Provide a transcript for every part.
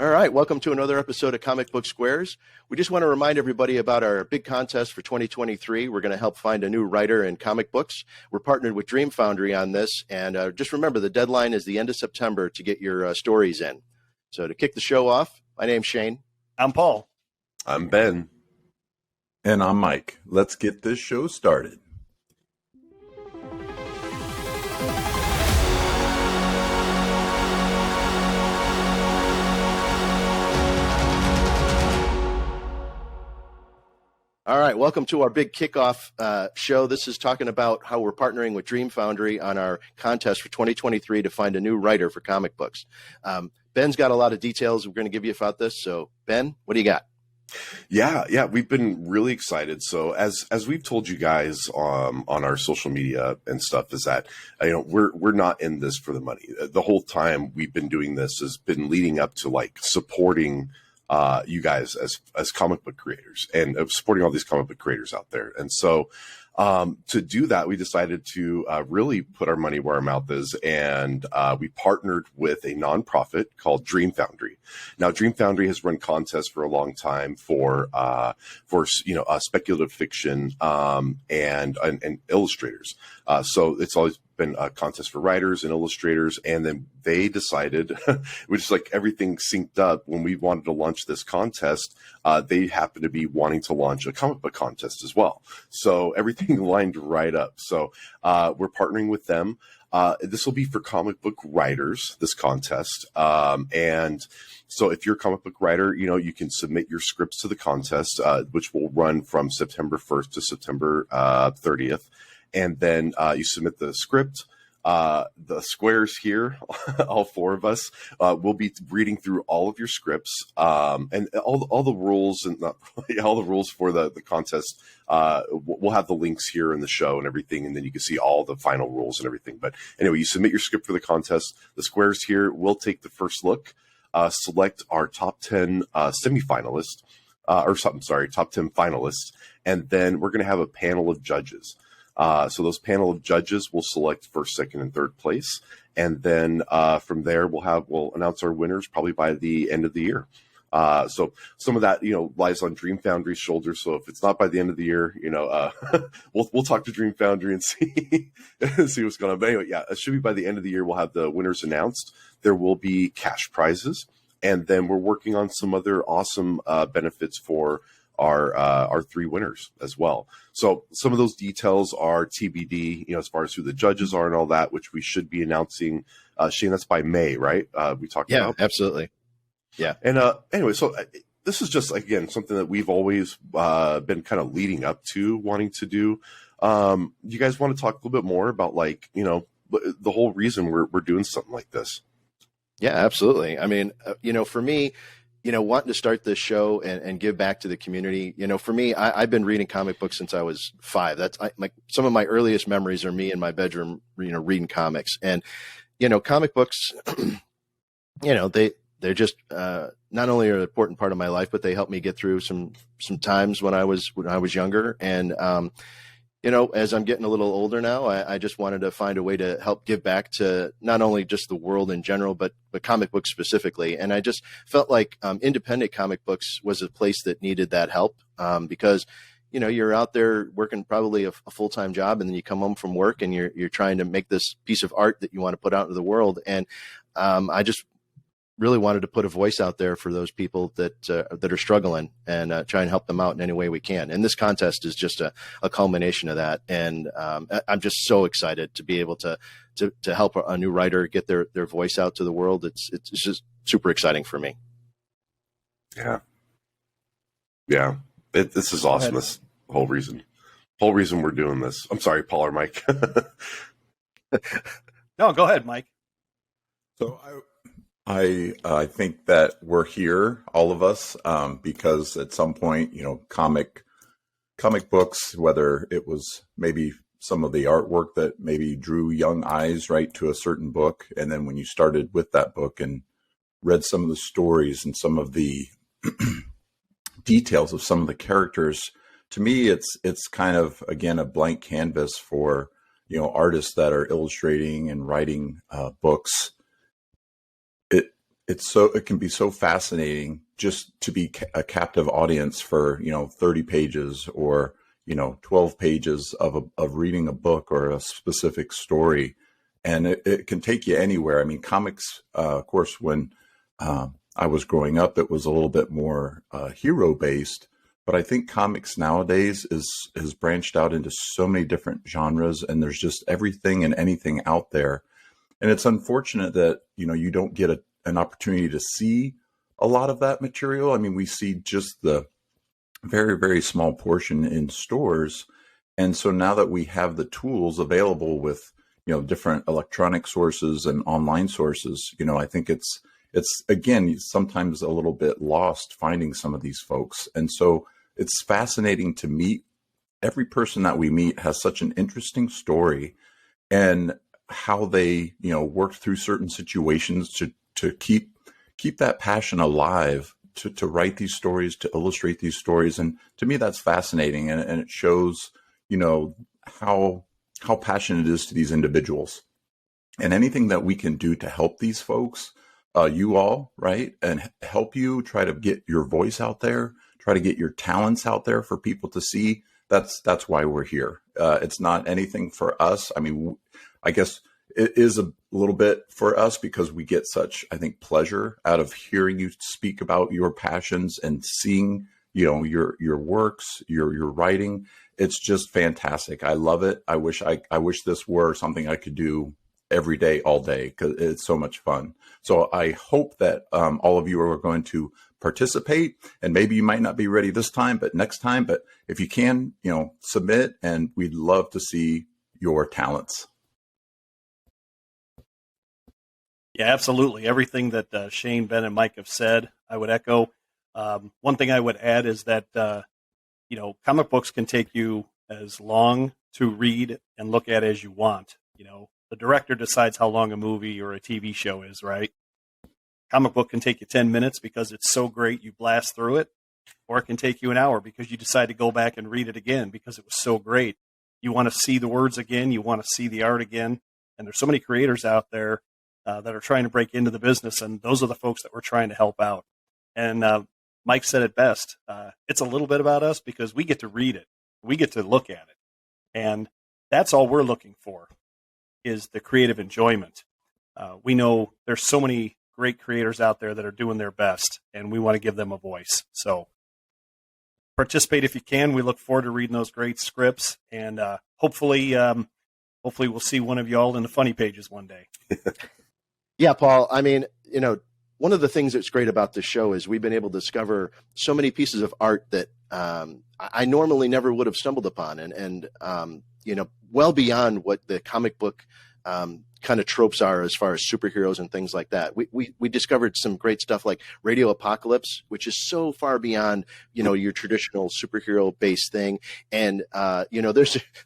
All right, welcome to another episode of Comic Book Squares. We just want to remind everybody about our big contest for 2023. We're going to help find a new writer in comic books. We're partnered with Dream Foundry on this, and just remember the deadline is the end of September to get your stories in. So to kick the show off, my name's Shane. I'm Paul. I'm Ben. And I'm Mike. Let's get this show started. All right, welcome to our big kickoff show. This is talking about how we're partnering with Dream Foundry on our contest for 2023 to find a new writer for comic books. Ben's got a lot of details we're going to give you about this. So, Ben, what do you got? Yeah, we've been really excited. So as we've told you guys on our social media and stuff, is that we're not in this for the money. The whole time we've been doing this has been leading up to like supporting you guys as comic book creators and supporting all these comic book creators out there. And so to do that, we decided to really put our money where our mouth is, and we partnered with a nonprofit called Dream Foundry. Now, Dream Foundry has run contests for a long time for speculative fiction and illustrators. So it's always been a contest for writers and illustrators, and then they decided, which is like everything synced up when we wanted to launch this contest. They happen to be wanting to launch a comic book contest as well. So everything lined right up. So we're partnering with them. This will be for comic book writers, this contest. And so if you're a comic book writer, you can submit your scripts to the contest, which will run from September 1st to September 30th. And then you submit the script. The squares here, all four of us, will be reading through all of your scripts and all the rules and all the rules for the contest. We'll have the links here in the show and everything, and then you can see all the final rules and everything. But anyway, you submit your script for the contest. The squares here will take the first look, select our top 10 semifinalists, top 10 finalists, and then we're going to have a panel of judges. So those panel of judges will select first, second, and third place. And then from there, we'll announce our winners probably by the end of the year. So some of that, lies on Dream Foundry's shoulders. So if it's not by the end of the year, we'll talk to Dream Foundry and see what's going on. But anyway, yeah, it should be by the end of the year. We'll have the winners announced. There will be cash prizes. And then we're working on some other awesome benefits for our three winners as well. So some of those details are TBD, as far as who the judges are and all that, which we should be announcing. Shane, that's by May, right? We talked about. Yeah, absolutely. Yeah. And anyway, so this is just, again, something that we've always been kind of leading up to wanting to do. You guys want to talk a little bit more about the whole reason we're doing something like this? Yeah, absolutely. I mean, for me, wanting to start this show and give back to the community, for me, I've been reading comic books since I was 5. That's some of my earliest memories are me in my bedroom, reading comics. And, comic books, they're just not only are an important part of my life, but they helped me get through some times when I was younger. And, as I'm getting a little older now, I just wanted to find a way to help give back to not only just the world in general, but comic books specifically. And I just felt like independent comic books was a place that needed that help because, you're out there working probably a full-time job, and then you come home from work and you're trying to make this piece of art that you want to put out into the world. And I just really wanted to put a voice out there for those people that are struggling and try and help them out in any way we can. And this contest is just a culmination of that. And I'm just so excited to be able to help a new writer get their voice out to the world. It's just super exciting for me. Yeah. This is awesome. This whole reason we're doing this. I'm sorry, Paul or Mike. No, go ahead, Mike. So I think that we're here, all of us, because at some point, comic books, whether it was maybe some of the artwork that maybe drew young eyes right to a certain book, and then when you started with that book and read some of the stories and some of the details of some of the characters, to me, it's kind of, again, a blank canvas for, artists that are illustrating and writing books. it can be so fascinating just to be a captive audience for 30 pages or 12 pages of reading a book or a specific story, and it can take you anywhere. I mean, comics, of course, when I was growing up, it was a little bit more hero based, but I think comics nowadays has branched out into so many different genres, and there's just everything and anything out there. And it's unfortunate that, you don't get an opportunity to see a lot of that material. I mean, we see just the very, very small portion in stores. And so now that we have the tools available with, different electronic sources and online sources, I think it's again, sometimes a little bit lost finding some of these folks. And so it's fascinating to meet. Every person that we meet has such an interesting story, and how they, worked through certain situations to keep that passion alive, to write these stories, to illustrate these stories. And to me, that's fascinating. And it shows, how passionate it is to these individuals, and anything that we can do to help these folks, you all, right, and help you try to get your voice out there, try to get your talents out there for people to see. That's why we're here. It's not anything for us. I mean, I guess it is a little bit for us because we get such, I think, pleasure out of hearing you speak about your passions and seeing, your works, your writing. It's just fantastic. I love it. I wish this were something I could do every day, all day, because it's so much fun. So I hope that all of you are going to participate, and maybe you might not be ready this time, but next time. But if you can, submit, and we'd love to see your talents. Yeah, absolutely. Everything that Shane, Ben, and Mike have said, I would echo. One thing I would add is that, comic books can take you as long to read and look at as you want. The director decides how long a movie or a TV show is, right? Comic book can take you 10 minutes because it's so great you blast through it, or it can take you an hour because you decide to go back and read it again because it was so great. You want to see the words again, you want to see the art again, and there's so many creators out there that are trying to break into the business, and those are the folks that we're trying to help out. And Mike said it best. It's a little bit about us because we get to read it. We get to look at it. And that's all we're looking for, is the creative enjoyment. We know there's so many great creators out there that are doing their best, and we want to give them a voice. So participate if you can. We look forward to reading those great scripts, and hopefully we'll see one of y'all in the funny pages one day. Yeah, Paul. I mean, one of the things that's great about this show is we've been able to discover so many pieces of art that I normally never would have stumbled upon, and well beyond what the comic book kind of tropes are as far as superheroes and things like that. We discovered some great stuff like Radio Apocalypse, which is so far beyond, your traditional superhero based thing. And,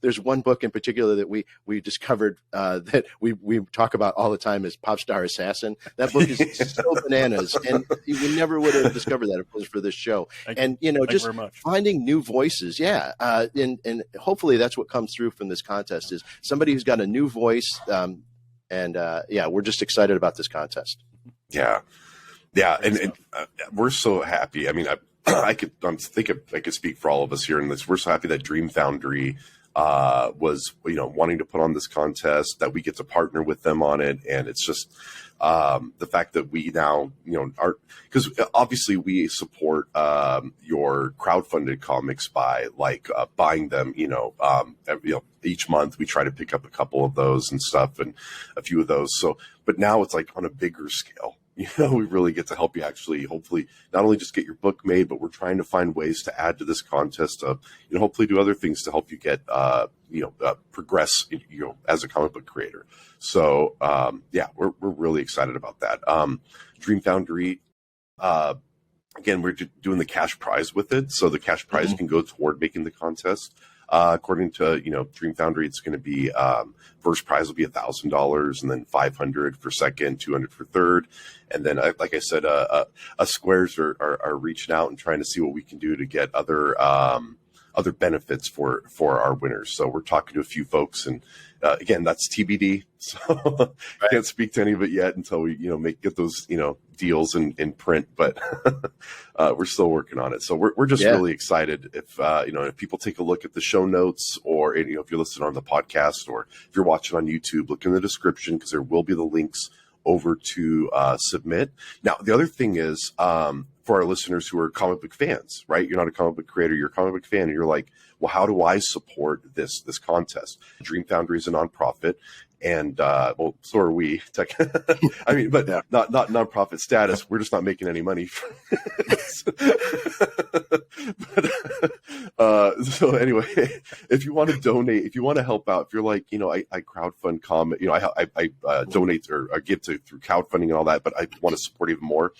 there's one book in particular that we discovered that we talk about all the time is Pop Star Assassin. That book is so bananas, and we never would have discovered that if it was for this show. Thank just finding new voices. Yeah. And hopefully that's what comes through from this contest is somebody who's got a new voice. We're just excited about this contest. Yeah. And we're so happy. I mean, I could speak for all of us here in this. We're so happy that Dream Foundry was, wanting to put on this contest, that we get to partner with them on it. And it's just the fact that we now, because obviously we support your crowdfunded comics by buying them, each month we try to pick up a couple of those and stuff, and a few of those. So, but now it's on a bigger scale. We really get to help you actually, hopefully, not only just get your book made, but we're trying to find ways to add to this contest to, hopefully do other things to help you get, progress, as a comic book creator. So, we're really excited about that. Dream Foundry, again, we're doing the cash prize with it. So the cash prize can go toward making the contest. According to, Dream Foundry, it's going to be, first prize will be $1,000, and then $500 for second, $200 for third. And then, like I said, Squares are reaching out and trying to see what we can do to get other benefits for our winners. So we're talking to a few folks, and again, that's TBD. So Right. can't speak to any of it yet until we, get those, deals in print, but we're still working on it. So we're just really excited if people take a look at the show notes, or, if you're listening on the podcast, or if you're watching on YouTube, look in the description, because there will be the links over to submit. Now, the other thing is, for our listeners who are comic book fans, right? You're not a comic book creator, you're a comic book fan, and you're like, well, how do I support this contest? Dream Foundry is a nonprofit, and well, so are we. I mean, but not nonprofit status. We're just not making any money. So anyway, if you want to donate, if you want to help out, if you're like, I crowdfund comment, I donate or give through crowdfunding and all that, but I want to support even more.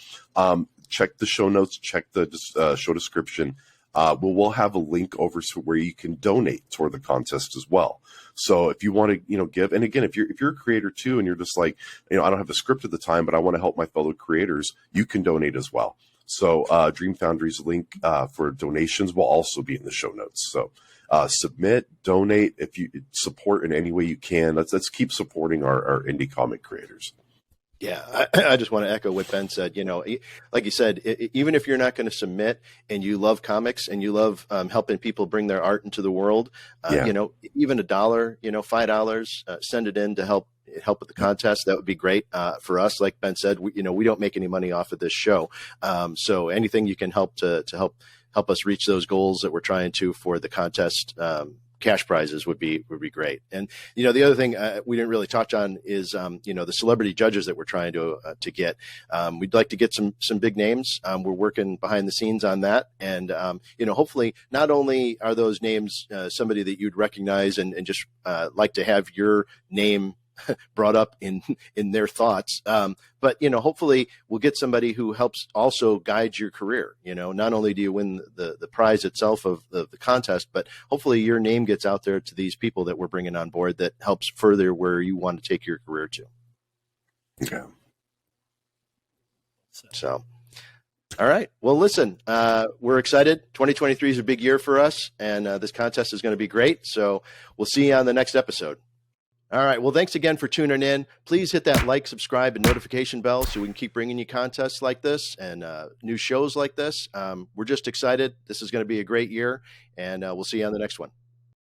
Check the show notes, check the show description. We'll have a link over to where you can donate toward the contest as well. So if you want to, give, and again, if you're a creator too, and you're just like, I don't have the script at the time, but I want to help my fellow creators, you can donate as well. So Dream Foundry's link for donations will also be in the show notes. So submit, donate, if you support in any way you can. Let's keep supporting our indie comic creators. Yeah, I just want to echo what Ben said. Like you said, even if you're not going to submit and you love comics and you love helping people bring their art into the world, even $1, $5, send it in to help with the contest. That would be great for us. Like Ben said, we don't make any money off of this show, so anything you can help to help us reach those goals that we're trying to for the contest. Cash prizes would be great. And the other thing we didn't really touch on is the celebrity judges that we're trying to get. We'd like to get some big names. We're working behind the scenes on that, and hopefully not only are those names somebody that you'd recognize and just like to have your name brought up in their thoughts, but hopefully we'll get somebody who helps also guide your career. Not only do you win the prize itself of the contest, but hopefully your name gets out there to these people that we're bringing on board that helps further where you want to take your career to. Okay. So all right, well, listen, we're excited. 2023 is a big year for us, and this contest is going to be great, so we'll see you on the next episode. All right. Well, thanks again for tuning in. Please hit that like, subscribe, and notification bell so we can keep bringing you contests like this and new shows like this. We're just excited. This is going to be a great year, and we'll see you on the next one.